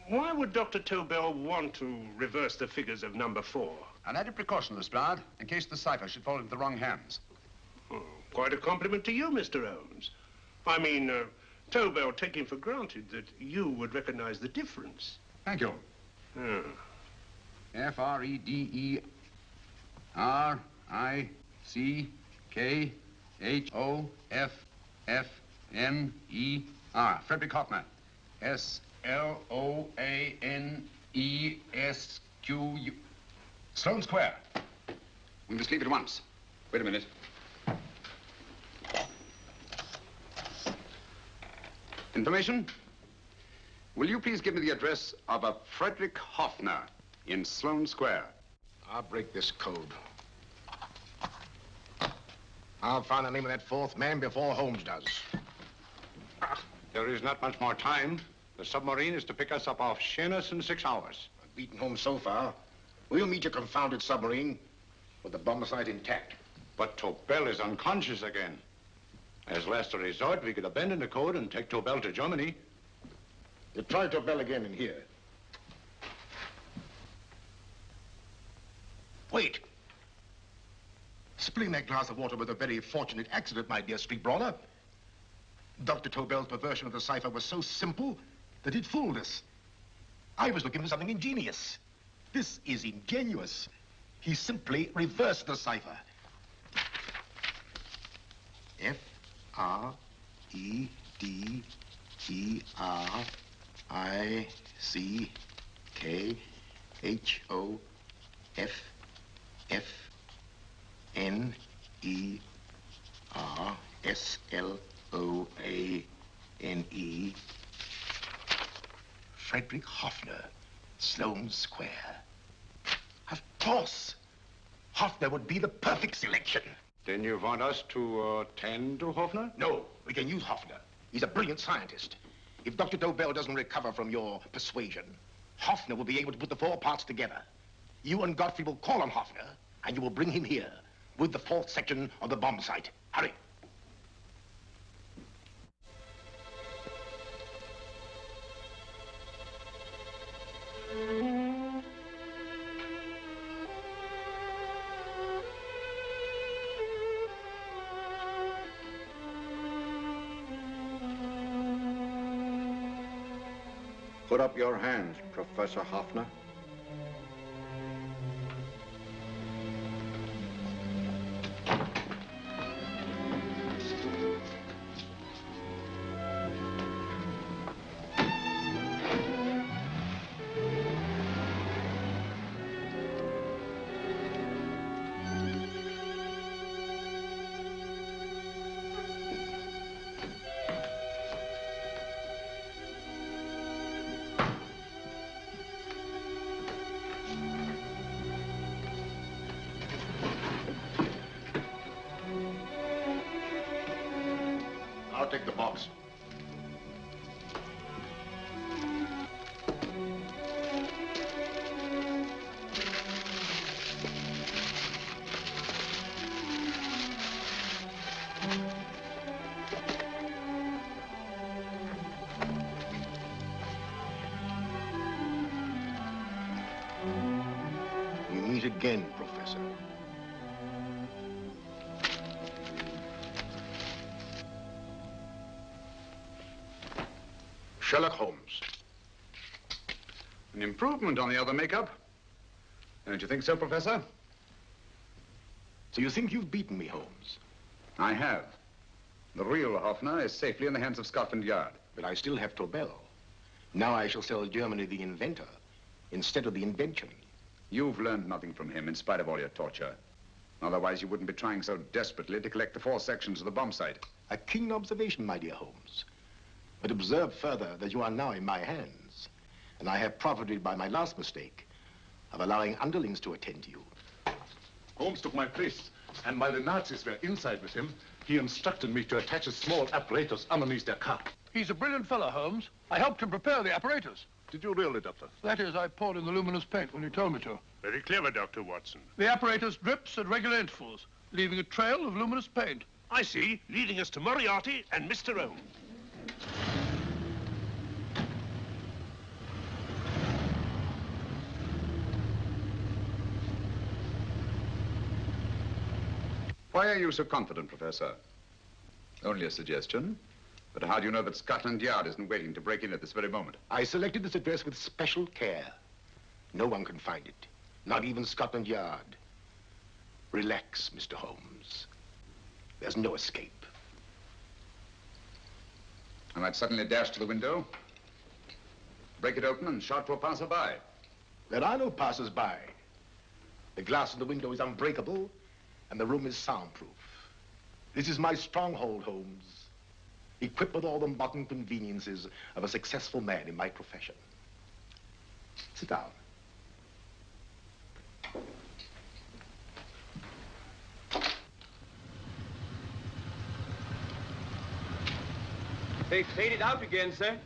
why would Dr. Tobel want to reverse the figures of number 4? An added precaution, Lestrade, in case the cipher should fall into the wrong hands. Oh, quite a compliment to you, Mr. Holmes. I mean, Tobel taking for granted that you would recognize the difference. Thank you. Oh. F-R-E-D-E-R-I-C-K-H-O-F-F-N-E-R. Frederick Hartmann. S-L-O-A-N-E-S-Q-U. Sloane Square. We must leave at once. Wait a minute. Information? Will you please give me the address of a Frederick Hoffner in Sloane Square? I'll break this code. I'll find the name of that 4th man before Holmes does. There is not much more time. The submarine is to pick us up off Sheerness in 6 hours. I've beaten Holmes so far. We'll meet your confounded submarine with the bomb site intact. But Tobel is unconscious again. As last resort, we could abandon the code and take Tobel to Germany. You try Tobel again in here. Wait. Spilling that glass of water was a very fortunate accident, my dear street brawler. Dr. Tobel's perversion of the cipher was so simple that it fooled us. I was looking for something ingenious. This is ingenuous. He simply reversed the cipher. F-R-E-D-E-R-I-C-K-H-O-F-F-N-E-R-S-L-O-A-N-E. Frederick Hoffner, Sloane Square. Of course. Hoffner would be the perfect selection. Then you want us to tend to Hoffner? No, we can use Hoffner. He's a brilliant scientist. If Dr. Tobel doesn't recover from your persuasion, Hoffner will be able to put the four parts together. You and Godfrey will call on Hoffner, and you will bring him here with the fourth section of the bomb site. Hurry. Put up your hands, Professor Hoffner. I'll take the box. We meet again, Professor. Sherlock Holmes. An improvement on the other makeup. Don't you think so, Professor? So you think you've beaten me, Holmes? I have. The real Hoffner is safely in the hands of Scotland Yard. But I still have Tobel. Now I shall sell Germany the inventor instead of the invention. You've learned nothing from him in spite of all your torture. Otherwise, you wouldn't be trying so desperately to collect the four sections of the bomb site. A keen observation, my dear Holmes. But observe further that you are now in my hands, and I have profited by my last mistake of allowing underlings to attend to you. Holmes took my place, and while the Nazis were inside with him, he instructed me to attach a small apparatus underneath their car. He's a brilliant fellow, Holmes. I helped him prepare the apparatus. Did you really, Doctor? That is, I poured in the luminous paint when you told me to. Very clever, Dr. Watson. The apparatus drips at regular intervals, leaving a trail of luminous paint. I see, leading us to Moriarty and Mr. Holmes. Why are you so confident, Professor? Only a suggestion. But how do you know that Scotland Yard isn't waiting to break in at this very moment? I selected this address with special care. No one can find it, not even Scotland Yard. Relax, Mr. Holmes. There's no escape. I might suddenly dash to the window, break it open, and shout to a passerby. There are no passers-by. The glass in the window is unbreakable, and the room is soundproof. This is my stronghold, Holmes. Equipped with all the modern conveniences of a successful man in my profession. Sit down. They faded out again, sir.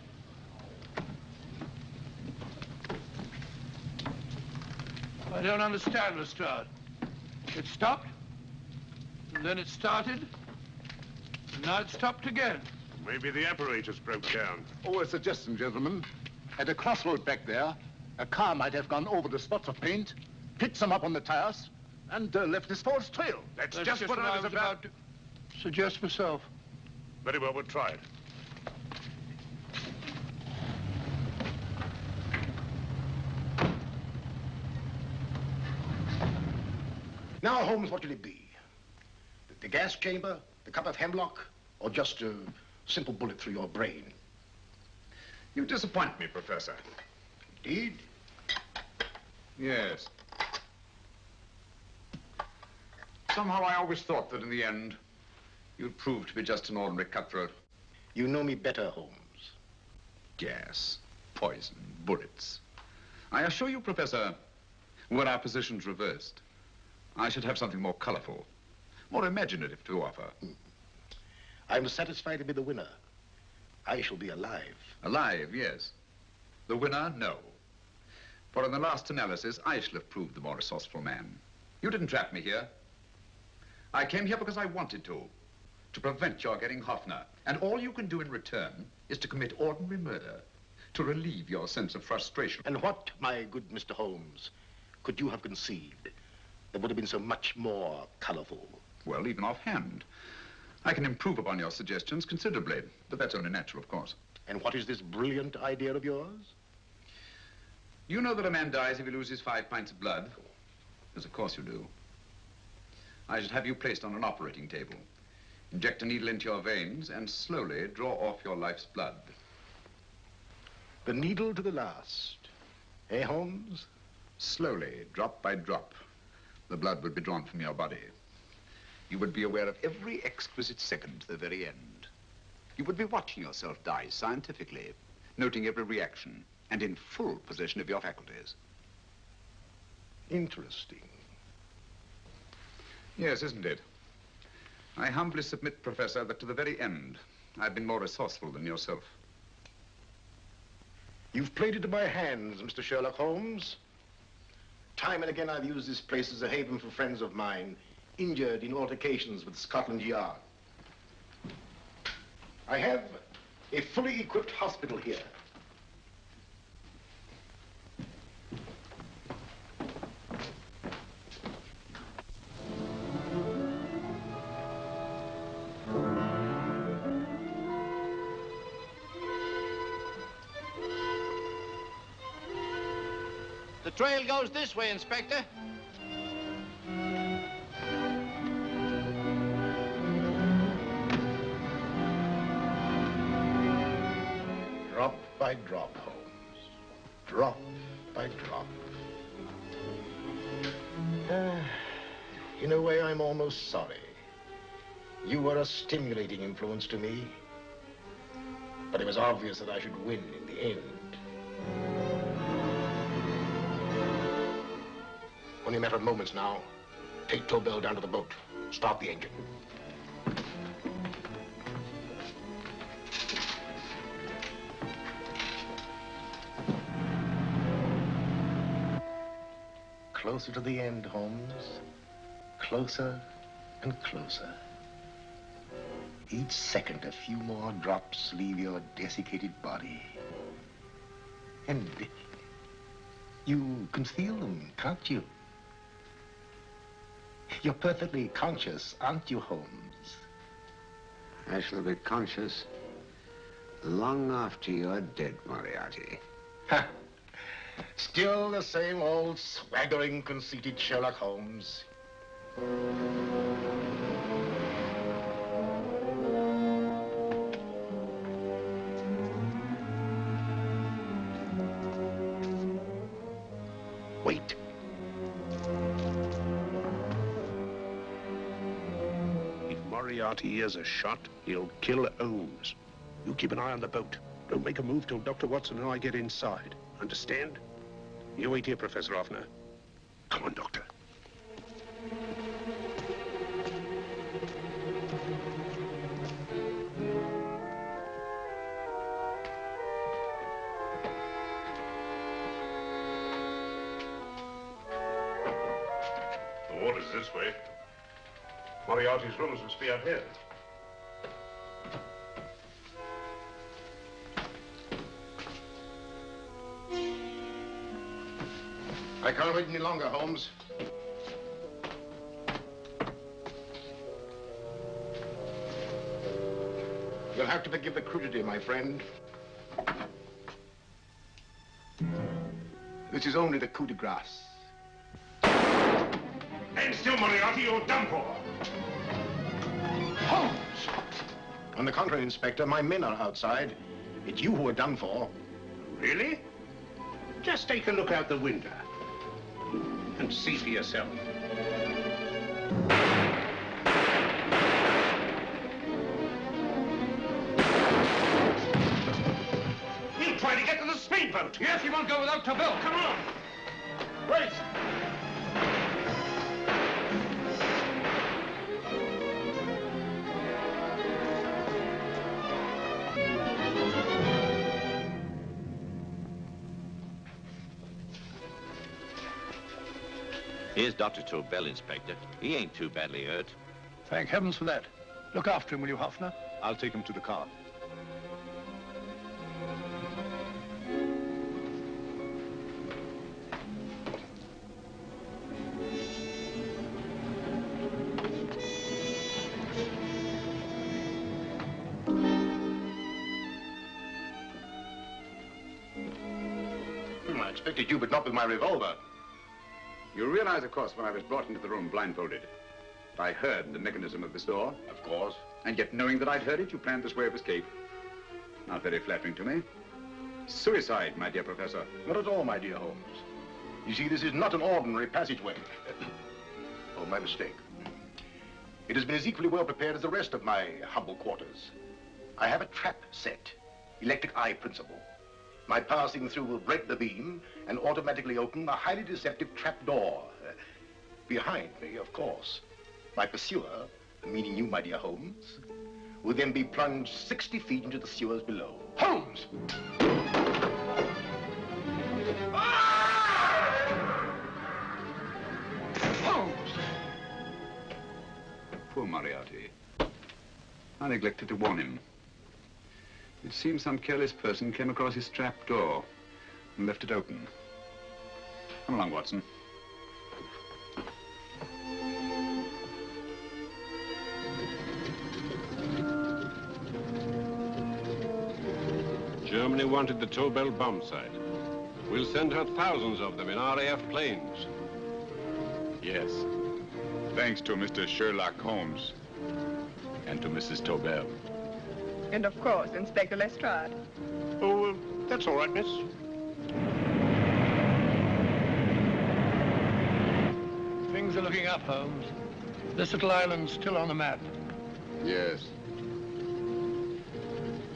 I don't understand, Lestrade. It stopped, and then it started, and now it stopped again. Maybe the apparatus broke down. Oh, a suggestion, gentlemen. At a crossroad back there, a car might have gone over the spots of paint, picked some up on the tires, and left this false trail. That's just what I was about to suggest myself. Very well, we'll try it. Now, Holmes, what will it be? The gas chamber, the cup of hemlock, or just a simple bullet through your brain? You disappoint me, Professor. Indeed? Yes. Somehow I always thought that in the end, you'd prove to be just an ordinary cutthroat. You know me better, Holmes. Gas, poison, bullets. I assure you, Professor, were our positions reversed, I should have something more colorful, more imaginative to offer. I'm satisfied to be the winner. I shall be alive. Alive, yes. The winner, no. For in the last analysis, I shall have proved the more resourceful man. You didn't trap me here. I came here because I wanted to prevent your getting Hoffner. And all you can do in return is to commit ordinary murder, to relieve your sense of frustration. And what, my good Mr. Holmes, could you have conceived that would have been so much more colorful? Well, even offhand. I can improve upon your suggestions considerably, but that's only natural, of course. And what is this brilliant idea of yours? You know that a man dies if he loses 5 pints of blood? Yes, of course you do. I should have you placed on an operating table. Inject a needle into your veins and slowly draw off your life's blood. The needle to the last. Eh, Holmes? Slowly, drop by drop, the blood would be drawn from your body. You would be aware of every exquisite second to the very end. You would be watching yourself die scientifically, noting every reaction, and in full possession of your faculties. Interesting. Yes, isn't it? I humbly submit, Professor, that to the very end, I've been more resourceful than yourself. You've played into my hands, Mr. Sherlock Holmes. Time and again, I've used this place as a haven for friends of mine, injured in altercations with Scotland Yard. I have a fully equipped hospital here. The trail goes this way, Inspector. Drop by drop, Holmes. Drop by drop. In a way, I'm almost sorry. You were a stimulating influence to me. But it was obvious that I should win in the end. Only a matter of moments now. Take Tobel down to the boat. Start the engine. Closer to the end, Holmes. Closer and closer. Each second, a few more drops leave your desiccated body. And you can feel them, can't you? You're perfectly conscious, aren't you, Holmes? I shall be conscious long after you're dead, Moriarty. Ha! Still the same old swaggering, conceited Sherlock Holmes. Wait. If Moriarty hears a shot, he'll kill Holmes. You keep an eye on the boat. Don't make a move till Dr. Watson and I get inside. Understand? You wait here, Professor Hoffner. Come on, Doctor. The water's this way. Moriarty's rooms must be out here. I can't wait any longer, Holmes. You'll have to forgive the crudity, my friend. This is only the coup de grace. And still, Moriarty, you're done for. Holmes! On the contrary, Inspector, my men are outside. It's you who are done for. Really? Just take a look out the window and see for yourself. He'll try to get to the speedboat. Yes, he won't go without Tobel. Come on. Wait! Here's Dr. Tobel, Inspector. He ain't too badly hurt. Thank heavens for that. Look after him, will you, Hoffner? I'll take him to the car. I expected you, but not with my revolver. You realize, of course, when I was brought into the room blindfolded, that I heard the mechanism of this door. Of course. And yet, knowing that I'd heard it, you planned this way of escape. Not very flattering to me. Suicide, my dear Professor. Not at all, my dear Holmes. You see, this is not an ordinary passageway. Oh, my mistake. It has been as equally well prepared as the rest of my humble quarters. I have a trap set, electric eye principle. My passing through will break the beam and automatically open a highly deceptive trap door. Behind me, of course, my pursuer, meaning you, my dear Holmes, will then be plunged 60 feet into the sewers below. Holmes! Holmes! Poor Moriarty. I neglected to warn him. It seems some careless person came across his trap door and left it open. Come along, Watson. Germany wanted the Tobel bomb site. We'll send her thousands of them in RAF planes. Yes. Thanks to Mr. Sherlock Holmes and to Mrs. Tobel. And of course, Inspector Lestrade. Oh, that's all right, miss. Things are looking up, Holmes. This little island's still on the map. Yes.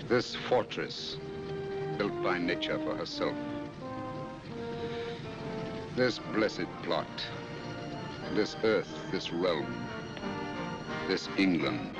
This fortress, built by nature for herself. This blessed plot. This earth, this realm. This England.